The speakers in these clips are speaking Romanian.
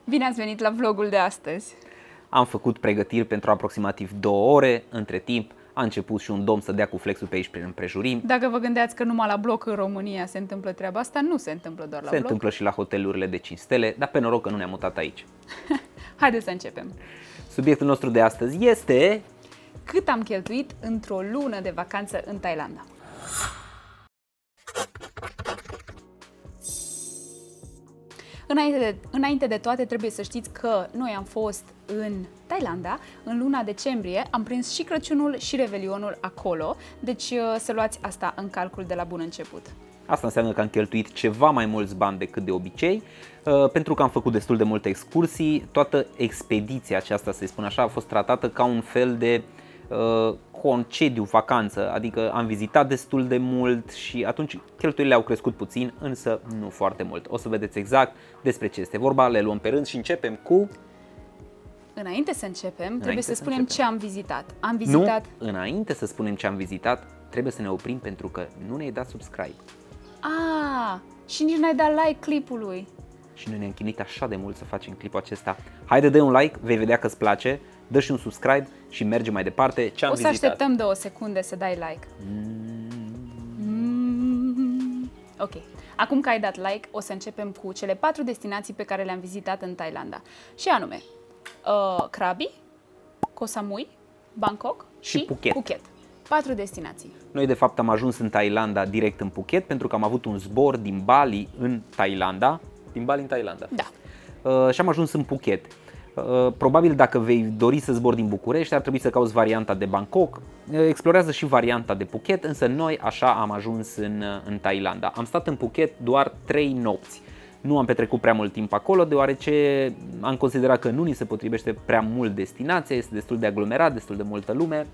Bine ați venit la vlogul de astăzi! Am făcut pregătiri pentru aproximativ 2 ore, între timp a început și un domn să dea cu flexul pe aici prin împrejurim. Dacă vă gândeați că numai la bloc în România se întâmplă treaba asta, nu se întâmplă doar la Se bloc. întâmplă și la hotelurile de 5 stele, dar pe noroc că nu ne-am mutat aici. Haideți să începem! Subiectul nostru de astăzi este... Cât am cheltuit într-o lună de vacanță în Thailanda? Înainte de toate, trebuie să știți că noi am fost în Thailanda în luna decembrie, am prins și Crăciunul și Revelionul acolo, deci să luați asta în calcul de la bun început. Asta înseamnă că am cheltuit ceva mai mulți bani decât de obicei, pentru că am făcut destul de multe excursii. Toată expediția aceasta, să-i spun așa, a fost tratată ca un fel de concediu, vacanță, adică am vizitat destul de mult și atunci cheltuielile au crescut puțin, însă nu foarte mult. O să vedeți exact despre ce este vorba, le luăm pe rând și începem cu... Înainte să începem, trebuie să să spunem începem. ce am vizitat. Am vizitat... Nu, înainte să spunem ce am vizitat, trebuie să ne oprim pentru că nu ne-ai dat subscribe. Și nici n-ai dat like clipului. Și noi ne-am chinuit așa de mult să facem clipul acesta. Haide, dă un like, vei vedea că îți place, dă și un subscribe și mergem mai departe. Ce am O să vizitat? așteptăm 2 secunde să dai like. Ok. Acum că ai dat like, o să începem cu cele 4 destinații pe care le-am vizitat în Thailanda. Și anume, Krabi, Koh Samui, Bangkok Și Phuket. 4 destinații. Noi de fapt am ajuns în Thailanda direct în Phuket pentru că am avut un zbor din Bali în Thailanda. Din Bali în Thailanda. Da. Și am ajuns în Phuket. Probabil dacă vei dori să zbori din București ar trebui să cauți varianta de Bangkok. Explorează și varianta de Phuket, însă noi așa am ajuns în Thailanda. Am stat în Phuket doar 3 nopți. Nu am petrecut prea mult timp acolo, deoarece am considerat că nu ni se potrivește prea mult destinația, este destul de aglomerat, destul de multă lume.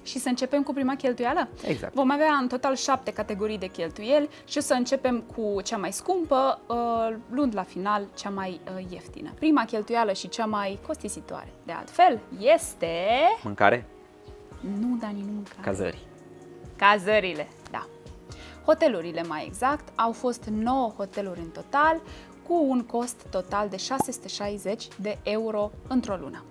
Și să începem cu prima cheltuială? Exact. Vom avea în total 7 categorii de cheltuieli și o să începem cu cea mai scumpă, luând la final cea mai ieftină. Prima cheltuială și cea mai costisitoare, de altfel, este... Mâncare? Nu, Dani, nu mâncare. Cazări. Cazările, da. Hotelurile, mai exact, au fost 9 hoteluri în total, cu un cost total de 660 de euro într-o lună.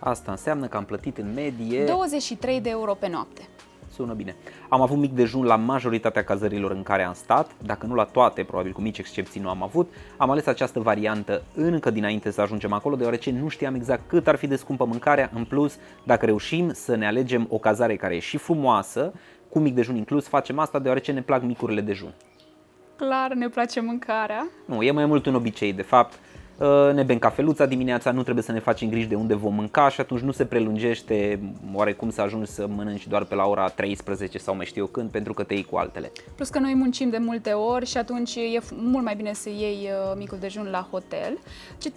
Asta înseamnă că am plătit în medie... 23 de euro pe noapte. Sună bine. Am avut mic dejun la majoritatea cazărilor în care am stat, dacă nu la toate, probabil cu mici excepții nu am avut. Am ales această variantă încă dinainte să ajungem acolo, deoarece nu știam exact cât ar fi de scumpă mâncarea. În plus, dacă reușim să ne alegem o cazare care e și frumoasă, cu mic dejun inclus, facem asta deoarece ne plac micurile dejun. Clar, ne place mâncarea. Nu, e mai mult un obicei, de fapt. Ne bem cafeluța dimineața, nu trebuie să ne facem griji de unde vom mânca și atunci nu se prelungește oarecum să ajungi să mănânci doar pe la ora 13 sau mai știu eu când, pentru că te iei cu altele. Plus că noi muncim de multe ori și atunci e mult mai bine să iei micul dejun la hotel.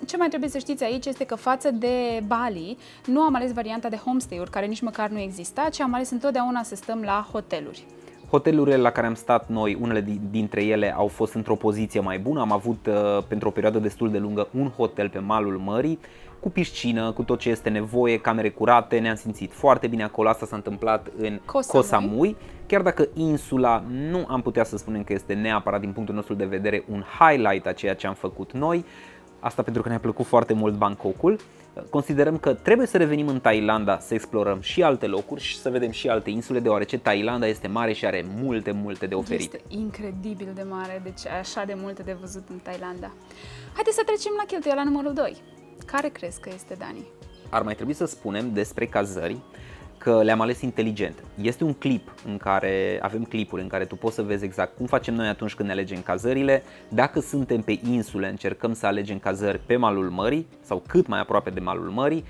Ce mai trebuie să știți aici este că față de Bali nu am ales varianta de homestay-uri, care nici măcar nu exista, ci am ales întotdeauna să stăm la hoteluri. Hotelurile la care am stat noi, unele dintre ele au fost într-o poziție mai bună. Am avut pentru o perioadă destul de lungă un hotel pe malul mării, cu piscină, cu tot ce este nevoie, camere curate, ne-am simțit foarte bine acolo. Asta s-a întâmplat în Koh Samui. Chiar dacă insula nu am putea să spunem că este neapărat din punctul nostru de vedere un highlight a ceea ce am făcut noi, asta pentru că ne-a plăcut foarte mult Bangkokul. Considerăm că trebuie să revenim în Thailanda să explorăm și alte locuri și să vedem și alte insule, deoarece Thailanda este mare și are multe de oferit. Este incredibil de mare, deci așa de multe de văzut în Thailanda. Haideți să trecem la cheltuiala numărul 2. Care crezi că este, Dani? Ar mai trebui să spunem despre cazări că le-am ales inteligent. Este un clip în care avem clipuri în care tu poți să vezi exact cum facem noi atunci când ne alegem cazările. Dacă suntem pe insule, încercăm să alegem cazări pe malul mării sau cât mai aproape de malul mării.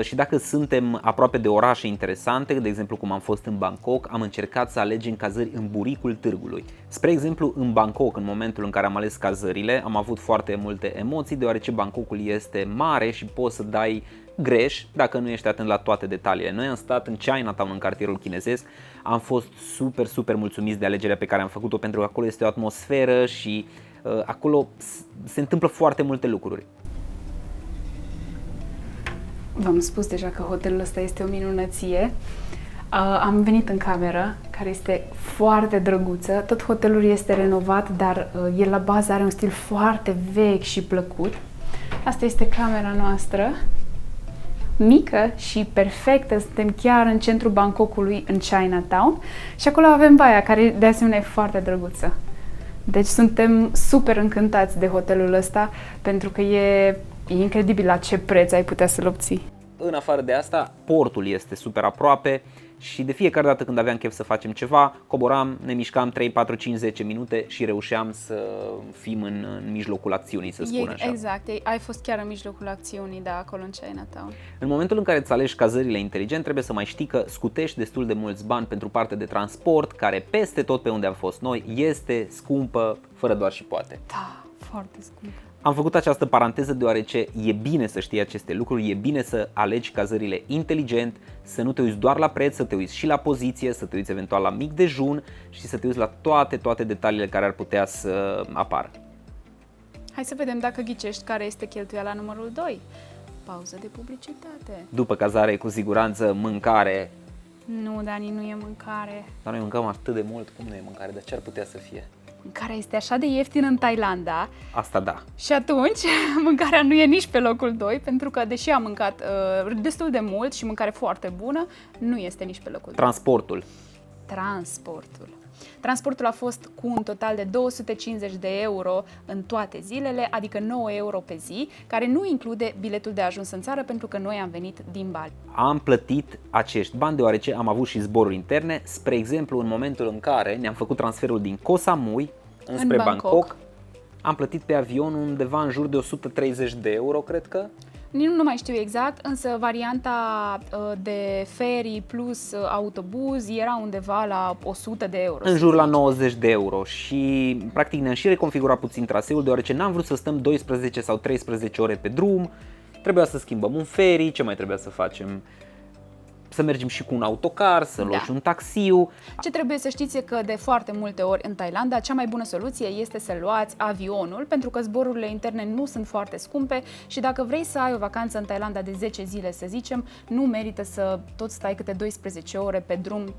Și dacă suntem aproape de orașe interesante, de exemplu cum am fost în Bangkok, am încercat să alegem cazări în buricul târgului. Spre exemplu, în Bangkok, în momentul în care am ales cazările, am avut foarte multe emoții, deoarece Bangkokul este mare și poți să dai greș dacă nu ești atent la toate detaliile. Noi am stat în Chinatown, în cartierul chinezesc, am fost super mulțumiți de alegerea pe care am făcut-o, pentru că acolo este o atmosferă și acolo se întâmplă foarte multe lucruri. V-am spus deja că hotelul ăsta este o minunăție. Am venit în cameră, care este foarte drăguță. Tot hotelul este renovat, dar el la bază are un stil foarte vechi și plăcut. Asta este camera noastră. Mică și perfectă, suntem chiar în centrul Bangkokului, în Chinatown. Și acolo avem baia, care de asemenea e foarte drăguță. Deci suntem super încântați de hotelul ăsta, pentru că e incredibil la ce preț ai putea să-l obții. În afară de asta, portul este super aproape și de fiecare dată când aveam chef să facem ceva, coboram, ne mișcam 3, 4, 5, 10 minute și reușeam să fim în mijlocul acțiunii, să spun așa. Exact, ai fost chiar în mijlocul acțiunii, da, acolo în Chinatown. În momentul în care îți alegi cazările inteligent, trebuie să mai știi că scutești destul de mulți bani pentru partea de transport, care peste tot pe unde am fost noi este scumpă, fără doar și poate. Da, foarte scumpă. Am făcut această paranteză deoarece e bine să știi aceste lucruri, e bine să alegi cazările inteligent, să nu te uiți doar la preț, să te uiți și la poziție, să te uiți eventual la mic dejun și să te uiți la toate detaliile care ar putea să apară. Hai să vedem dacă ghicești care este cheltuiala numărul 2. Pauză de publicitate. După cazare, cu siguranță, mâncare. Nu, Dani, nu e mâncare. Dar noi mâncăm atât de mult, cum nu e mâncare? Dar ce ar putea să fie? Mâncarea este așa de ieftină în Thailanda. Asta da. Și atunci, mâncarea nu e nici pe locul 2, pentru că deși am mâncat destul de mult și mâncare foarte bună, nu este nici pe locul 2. Transportul. Transportul a fost cu un total de 250 de euro în toate zilele, adică 9 euro pe zi, care nu include biletul de ajuns în țară, pentru că noi am venit din Bali. Am plătit acești bani deoarece am avut și zboruri interne, spre exemplu în momentul în care ne-am făcut transferul din Koh Samui înspre Bangkok, am plătit pe avion undeva în jur de 130 de euro, cred că. Nu mai știu exact, însă varianta de ferry plus autobuz era undeva la 100 de euro. În jur la 90 de euro și practic ne-am și reconfigurat puțin traseul deoarece n-am vrut să stăm 12 sau 13 ore pe drum, trebuia să schimbăm un ferry, ce mai trebuia să facem? Să mergem și cu un autocar, să luăm și un taxiu. Ce trebuie să știți e că de foarte multe ori în Thailanda cea mai bună soluție este să luați avionul, pentru că zborurile interne nu sunt foarte scumpe și dacă vrei să ai o vacanță în Thailanda de 10 zile, să zicem, nu merită să tot stai câte 12 ore pe drum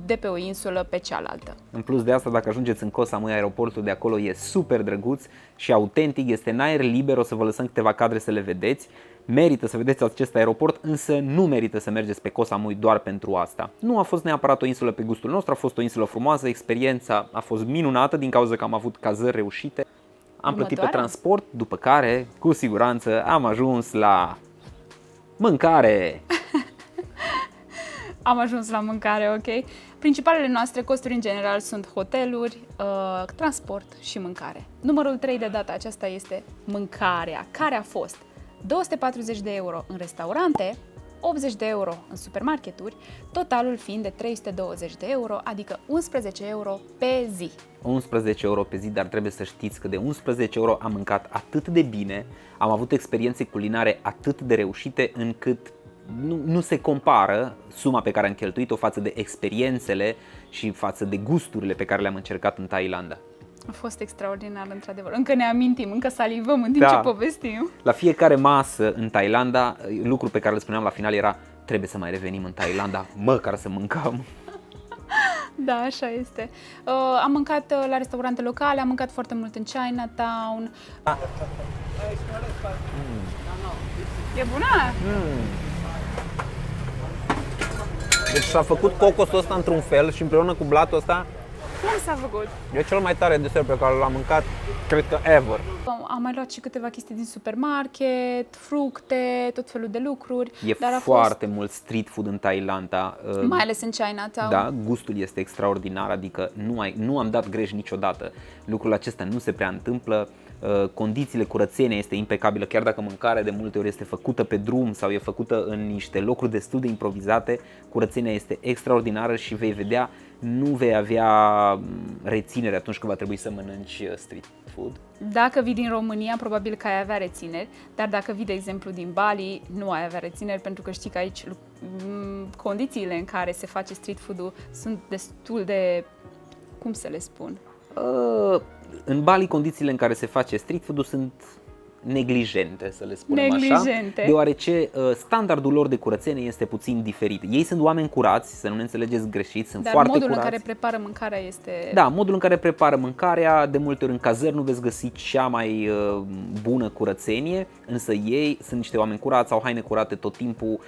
de pe o insulă pe cealaltă. În plus de asta, dacă ajungeți în Koh Samui, aeroportul de acolo e super drăguț și autentic, este în aer liber, o să vă lăsăm câteva cadre să le vedeți. Merită să vedeți acest aeroport, însă nu merită să mergeți pe Koh Samui doar pentru asta. Nu a fost neapărat o insulă pe gustul nostru, a fost o insulă frumoasă, experiența a fost minunată din cauza că am avut cazări reușite. Am plătit pe transport, după care, cu siguranță, am ajuns la mâncare. Am ajuns la mâncare, ok? Principalele noastre costuri în general sunt hoteluri, transport și mâncare. Numărul 3 de data aceasta este mâncarea, care a fost 240 de euro în restaurante, 80 de euro în supermarketuri, totalul fiind de 320 de euro, adică 11 euro pe zi. 11 euro pe zi, dar trebuie să știți că de 11 euro am mâncat atât de bine, am avut experiențe culinare atât de reușite încât nu se compară suma pe care am cheltuit-o față de experiențele și față de gusturile pe care le-am încercat în Thailanda. A fost extraordinar, într-adevăr. Încă ne amintim, încă salivăm în timp ce povestim. La fiecare masă în Thailanda, lucrul pe care îl spuneam la final era: trebuie să mai revenim în Thailanda, măcar să mâncăm. Da, așa este. Am mâncat la restaurante locale, am mâncat foarte mult în Chinatown. E bună? Deci s-a făcut cocosul ăsta într-un fel și împreună cu blatul ăsta. Cum s-a făcut? E cel mai tare desert pe care l-am mâncat, cred că ever. Am mai luat și câteva chestii din supermarket, fructe, tot felul de lucruri. Dar foarte mult street food în Thailanda. Mai ales în Chinatown. Da, gustul este extraordinar, adică nu am dat greș niciodată. Lucrul acesta nu se prea întâmplă. Condițiile, curățenia este impecabilă, chiar dacă mâncarea de multe ori este făcută pe drum sau e făcută în niște locuri destul de improvizate, curățenia este extraordinară și vei vedea, nu vei avea reținere atunci când va trebui să mănânci street food. Dacă vii din România, probabil că ai avea rețineri, dar dacă vii, de exemplu, din Bali, nu ai avea rețineri, pentru că știi că aici condițiile în care se face street food-ul sunt destul de, cum să le spun? În Bali, condițiile în care se face street food-ul sunt neglijente, să le spunem Neglijente. așa, deoarece standardul lor de curățenie este puțin diferit. Ei sunt oameni curați, să nu ne înțelegeți greșit, sunt Dar foarte modul curați. în care prepară mâncarea este... Da, modul în care prepară mâncarea, de multe ori în cazări nu veți găsi cea mai bună curățenie, însă ei sunt niște oameni curați, au haine curate tot timpul,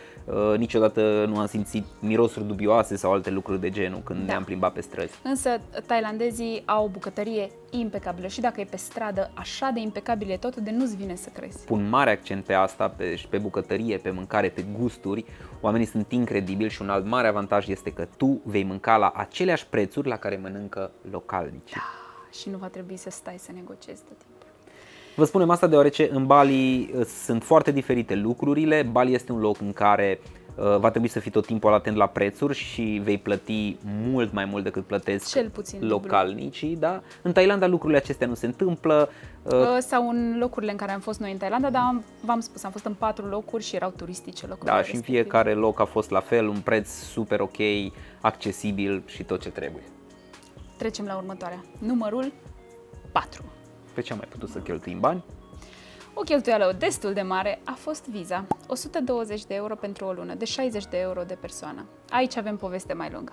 niciodată nu am simțit mirosuri dubioase sau alte lucruri de genul când ne-am plimbat pe străzi. Însă thailandezii au o bucătărie impecabilă și dacă e pe stradă, așa de impecabil e totul de nu-ți vine să crezi. Pun mare accent pe asta, pe bucătărie, pe mâncare, pe gusturi. Oamenii sunt incredibili și un alt mare avantaj este că tu vei mânca la aceleași prețuri la care mănâncă localnicii. Și nu va trebui să stai să negociezi tot timpul. Vă spunem asta deoarece în Bali sunt foarte diferite lucrurile. Bali este un loc în care va trebui să fii tot timpul atent la prețuri și vei plăti mult mai mult decât plătesc Cel puțin localnicii. Da? În Thailanda lucrurile acestea nu se întâmplă. Sau în locurile în care am fost noi în Thailanda, dar v-am spus, am fost în 4 locuri și erau turistice locurile Da, și în fiecare loc a fost la fel, un preț super ok, accesibil și tot ce trebuie. Trecem la următoarea. Numărul 4. Pe ce am mai putut să cheltuim bani? O cheltuială destul de mare a fost Visa. 120 de euro pentru o lună, de 60 de euro de persoană. Aici avem poveste mai lungă.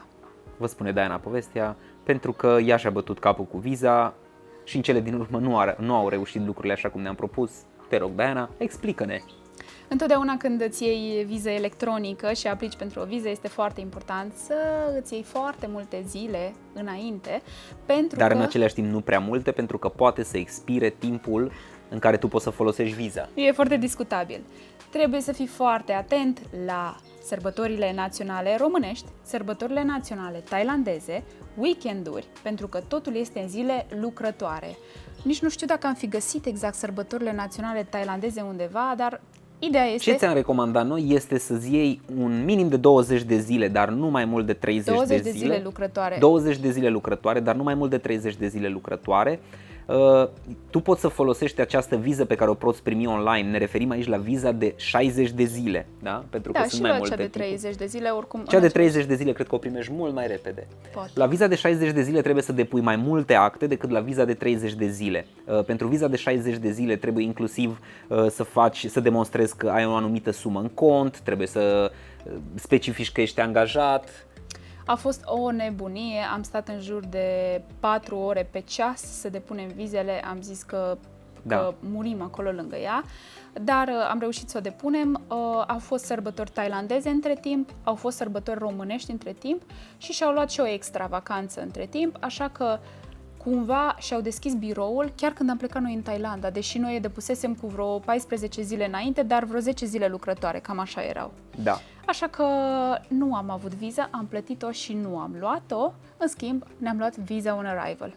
Vă spune Diana povestea, pentru că ea și-a bătut capul cu Visa și în cele din urmă nu au reușit lucrurile așa cum ne-am propus. Te rog, Diana, explică-ne. Întotdeauna când îți iei viză electronică și aplici pentru o viză, este foarte important să îți iei foarte multe zile înainte, Dar în același timp nu prea multe, pentru că poate să expire timpul în care tu poți să folosești viza. E foarte discutabil. Trebuie să fii foarte atent la sărbătorile naționale românești, sărbătorile naționale thailandeze, weekenduri, pentru că totul este în zile lucrătoare. Nici nu știu dacă am fi găsit exact sărbătorile naționale thailandeze undeva, dar ideea este... Ce ți-am recomandat noi este să-ți iei un minim de 20 de zile, dar nu mai mult de 30 20 de zile lucrătoare. 20 de zile lucrătoare, dar nu mai mult de 30 de zile lucrătoare. Tu poți să folosești această viză pe care o poți primi online. Ne referim aici la viza de 60 de zile, da? Pentru că sunt mai multe cea de tipuri. 30 de zile oricum. Cea de 30 de zile cred că o primești mult mai repede. Poate. La viza de 60 de zile trebuie să depui mai multe acte decât la viza de 30 de zile. Pentru viza de 60 de zile trebuie inclusiv să demonstrezi că ai o anumită sumă în cont, trebuie să specifici că ești angajat. A fost o nebunie, am stat în jur de 4 ore pe ceas să depunem vizele, am zis că murim acolo lângă ea, dar am reușit să o depunem. Au fost sărbători thailandeze între timp, au fost sărbători românești între timp și și-au luat și o extra vacanță între timp, așa că cumva și-au deschis biroul chiar când am plecat noi în Thailanda, deși noi depusesem cu vreo 14 zile înainte, dar vreo 10 zile lucrătoare, cam așa erau. Da. Așa că nu am avut viză, am plătit-o și nu am luat-o, în schimb ne-am luat visa on arrival.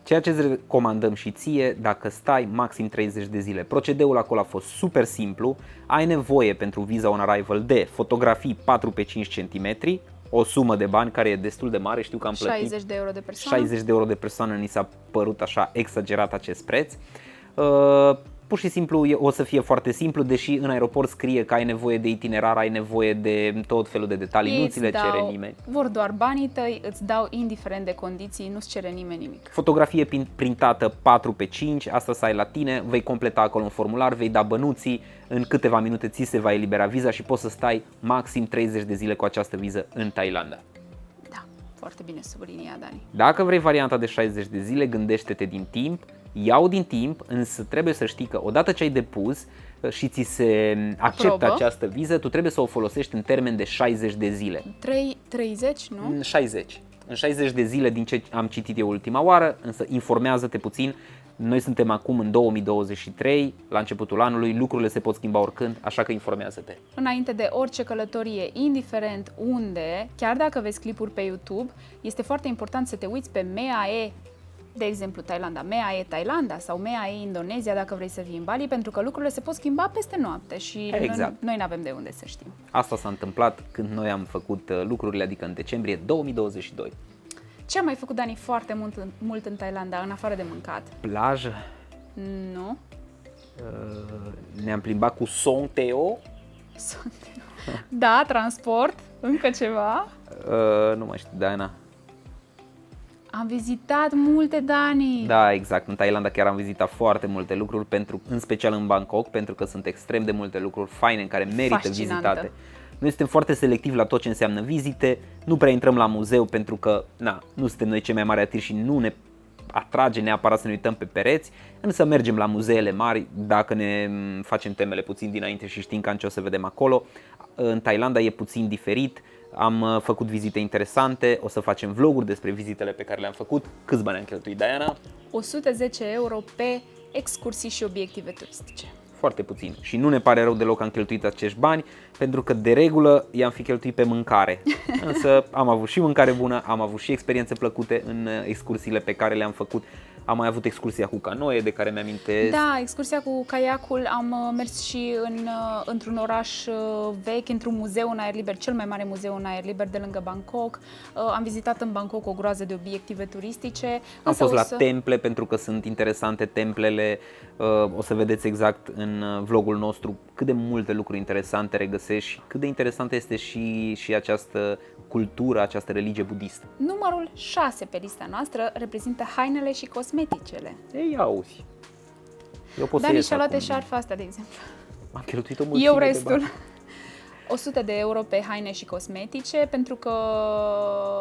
Ceea ce îți recomandăm și ție, dacă stai maxim 30 de zile. Procedeul acolo a fost super simplu, ai nevoie pentru visa on arrival de fotografii 4 pe 5 cm, o sumă de bani care e destul de mare, știu că am plătit 60 de euro de persoană. 60 de euro de persoană, ni s-a părut așa exagerat acest preț. Pur și simplu o să fie foarte simplu, deși în aeroport scrie că ai nevoie de itinerar, ai nevoie de tot felul de detalii, nu ți le cere nimeni. Vor doar banii tăi, îți dau indiferent de condiții, nu-ți cere nimeni nimic. Fotografie printată 4 pe 5, asta să ai la tine, vei completa acolo un formular, vei da bănuții, în câteva minute ți se va elibera viza și poți să stai maxim 30 de zile cu această viză în Thailanda. Da, foarte bine subliniat, Dani. Dacă vrei varianta de 60 de zile, gândește-te din timp. Iau din timp, însă trebuie să știi că odată ce ai depus și ți se acceptă această viză, tu trebuie să o folosești în termen de 60 de zile. 30, nu? În 60. În 60 de zile din ce am citit eu ultima oară, însă informează-te puțin. Noi suntem acum în 2023, la începutul anului, lucrurile se pot schimba oricând, așa că informează-te. Înainte de orice călătorie, indiferent unde, chiar dacă vezi clipuri pe YouTube, este foarte important să te uiți pe MEAE, de exemplu Thailanda, MEAE Thailanda sau MEAE Indonezia dacă vrei să vii în Bali, pentru că lucrurile se pot schimba peste noapte și noi nu avem de unde să știm. Asta s-a întâmplat când noi am făcut lucrurile, adică în decembrie 2022. Ce am mai făcut, Dani, foarte mult în Thailanda, în afară de mâncat? Plajă? Nu. Ne-am plimbat cu Songteo. Da, transport, încă ceva. Nu mai știu, Diana. Am vizitat multe, Dani. Da, exact. În Thailanda chiar am vizitat foarte multe lucruri, în special în Bangkok, pentru că sunt extrem de multe lucruri faine în care merită Fascinantă. vizitate. Noi suntem foarte selectivi la tot ce înseamnă vizite, nu prea intrăm la muzeu pentru că nu suntem noi cei mai mari artiști și nu ne atrage neapărat să ne uităm pe pereți, însă mergem la muzeele mari dacă ne facem temele puțin dinainte și știm cam ce o să vedem acolo. În Thailanda e puțin diferit, am făcut vizite interesante, o să facem vloguri despre vizitele pe care le-am făcut. Câți bani am cheltuit, Diana? 110 euro pe excursii și obiective turistice. Foarte puțin și nu ne pare rău deloc că am cheltuit acești bani, pentru că de regulă i-am fi cheltuit pe mâncare. Însă am avut și mâncare bună, am avut și experiențe plăcute în excursiile pe care le-am făcut. Am mai avut excursia cu canoe, de care mi-amintesc. Da, excursia cu caiacul, am mers și într-un oraș vechi, într-un muzeu în aer liber, cel mai mare muzeu în aer liber de lângă Bangkok. Am vizitat în Bangkok o groază de obiective turistice. Am fost la temple, pentru că sunt interesante templele. O să vedeți exact în vlogul nostru cât de multe lucruri interesante regăsești și cât de interesantă este și această cultură, această religie budistă. Numărul 6 pe lista noastră reprezintă hainele și cosmeticele. Ei, auzi. Eu pot Dani să ies și-a luat acum. eșarfa asta, de exemplu. Am cheltuit o mulțime Eu de restul. bani. 100 de euro pe haine și cosmetice, pentru că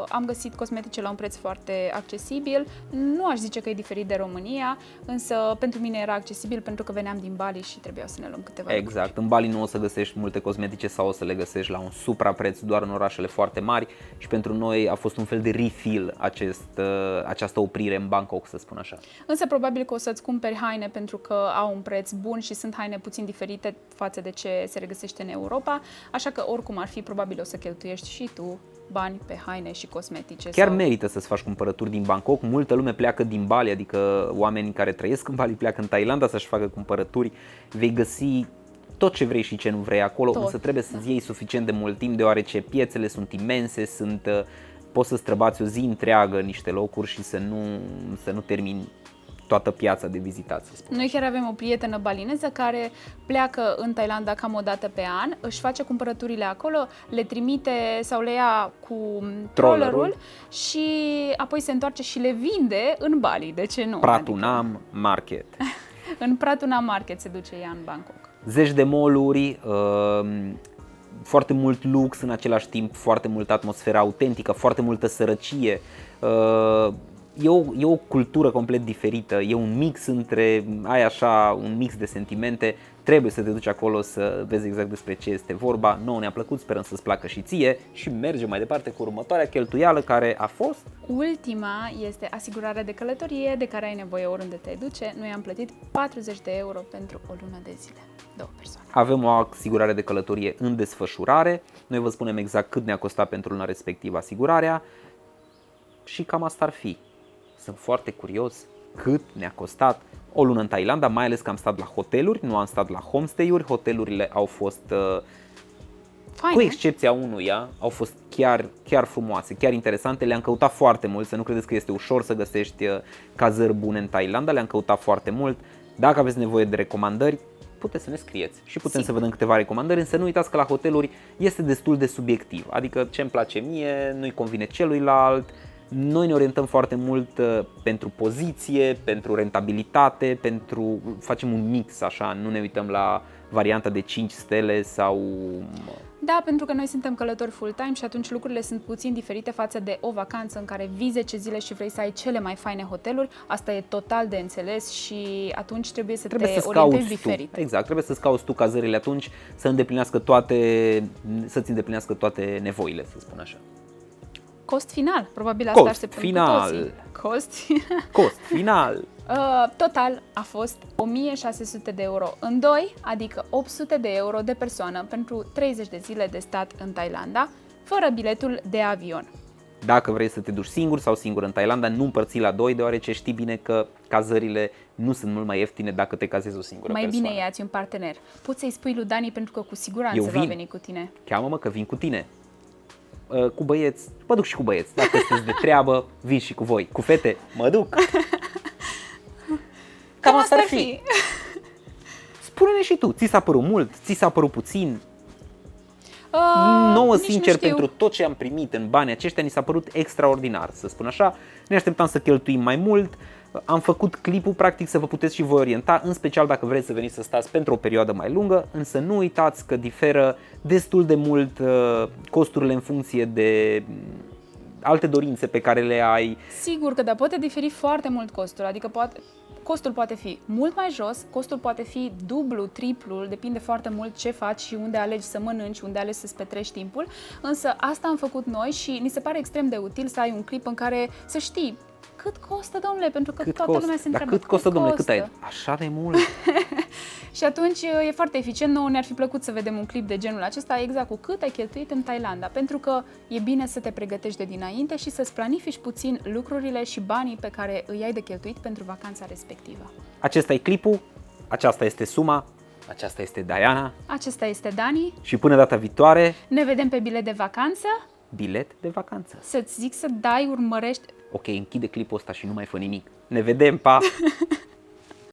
am găsit cosmetice la un preț foarte accesibil. Nu aș zice că e diferit de România, însă pentru mine era accesibil pentru că veneam din Bali și trebuia să ne luăm câteva Exact. În Bali nu o să găsești multe cosmetice sau o să le găsești la un suprapreț doar în orașele foarte mari și pentru noi a fost un fel de refill această oprire în Bangkok, să spun așa. Însă probabil că o să-ți cumperi haine pentru că au un preț bun și sunt haine puțin diferite față de ce se regăsește în Europa, așa că oricum ar fi, probabil o să cheltuiești și tu bani pe haine și cosmetice. Chiar merită să-ți faci cumpărături din Bangkok. Multă lume pleacă din Bali, adică oamenii care trăiesc în Bali pleacă în Thailanda să-și facă cumpărături. Vei găsi tot ce vrei și ce nu vrei acolo, însă trebuie să-ți iei suficient de mult timp, deoarece piețele sunt imense, poți să străbați o zi întreagă în niște locuri și să nu termini toată piața de vizitat, să spun. Noi chiar avem o prietenă balineză care pleacă în Thailanda cam o dată pe an, își face cumpărăturile acolo, le trimite sau le ia cu trollerul și apoi se întoarce și le vinde în Bali. De ce nu? Pratunam Market. În Pratunam Market se duce ea în Bangkok. Zeci de mall-uri, foarte mult lux în același timp, foarte multă atmosferă autentică, foarte multă sărăcie. E o cultură complet diferită, e un mix un mix de sentimente. Trebuie să te duci acolo să vezi exact despre ce este vorba. Nouă ne-a plăcut, sperăm să-ți placă și ție și mergem mai departe cu următoarea cheltuială, care a fost... Ultima este asigurarea de călătorie de care ai nevoie oriunde te duce. Noi am plătit 40 de euro pentru o lună de zile, 2 persoane. Avem o asigurare de călătorie în desfășurare. Noi vă spunem exact cât ne-a costat pentru luna respectivă asigurarea și cam asta ar fi. Sunt foarte curios cât ne-a costat o lună în Thailanda, mai ales că am stat la hoteluri, nu am stat la homestay-uri. Hotelurile au fost, Faine. cu excepția unuia, au fost chiar frumoase, chiar interesante. Le-am căutat foarte mult, să nu credeți că este ușor să găsești cazări bune în Thailanda, le-am căutat foarte mult. Dacă aveți nevoie de recomandări, puteți să ne scrieți și putem să vă dăm câteva recomandări, însă nu uitați că la hoteluri este destul de subiectiv, adică ce îmi place mie nu-i convine celuilalt. Noi ne orientăm foarte mult pentru poziție, pentru rentabilitate, facem un mix așa, nu ne uităm la varianta de 5 stele sau... Da, pentru că noi suntem călători full-time și atunci lucrurile sunt puțin diferite față de o vacanță în care vii 10 zile și vrei să ai cele mai faine hoteluri. Asta e total de înțeles și atunci trebuie să te orientezi diferit. Exact, trebuie să-ți cauți tu cazările atunci să-ți îndeplinească toate nevoile, să spun așa. Cost final, probabil asta Cost ar se final. Cost final. Total a fost 1600 de euro în 2, adică 800 de euro de persoană pentru 30 de zile de stat în Thailanda, fără biletul de avion. Dacă vrei să te duci singur sau singur în Thailanda, nu împărți la 2, deoarece știi bine că cazările nu sunt mult mai ieftine dacă te cazezi o singură persoană. Mai bine ia-ți un partener. Poți să-i spui lui Dani pentru că cu siguranță va veni cu tine. Cheamă-mă că vin cu tine. Cu băieți, mă duc și cu băieți. Dacă sunteți de treabă, vin și cu voi. Cu fete, mă duc. Cam asta ar fi. Spune-ne și tu, ți s-a părut mult, ți s-a părut puțin? Nouă, nici nu sincer, știu. pentru tot ce am primit în banii aceștia, ni s-a părut extraordinar, să spun așa. Ne așteptam să cheltuim mai mult. Am făcut clipul practic să vă puteți și voi orienta, în special dacă vreți să veniți să stați pentru o perioadă mai lungă, însă nu uitați că diferă destul de mult costurile în funcție de alte dorințe pe care le ai. Sigur că poate diferi foarte mult costul, adică costul poate fi mult mai jos, costul poate fi dublu, triplul, depinde foarte mult ce faci și unde alegi să mănânci, unde alegi să-ți petrești timpul, însă asta am făcut noi și ni se pare extrem de util să ai un clip în care să știi cât costă, domnule, pentru că toată lumea se întreabă. Dar cât costă, domnule? Cât ai? Așa de mult? Și atunci e foarte eficient. Nouă ne-ar fi plăcut să vedem un clip de genul acesta, exact cu cât ai cheltuit în Thailanda, pentru că e bine să te pregătești de dinainte și să-ți planifici puțin lucrurile și banii pe care îi ai de cheltuit pentru vacanța respectivă. Acesta e clipul, aceasta este Suma, aceasta este Diana Acesta este Dani. și până data viitoare, Ne vedem pe bilet de vacanță. bilet de vacanță. Să-ți zic să dai, urmărești. Ok, închide clipul ăsta și nu mai fă nimic. Ne vedem, pa!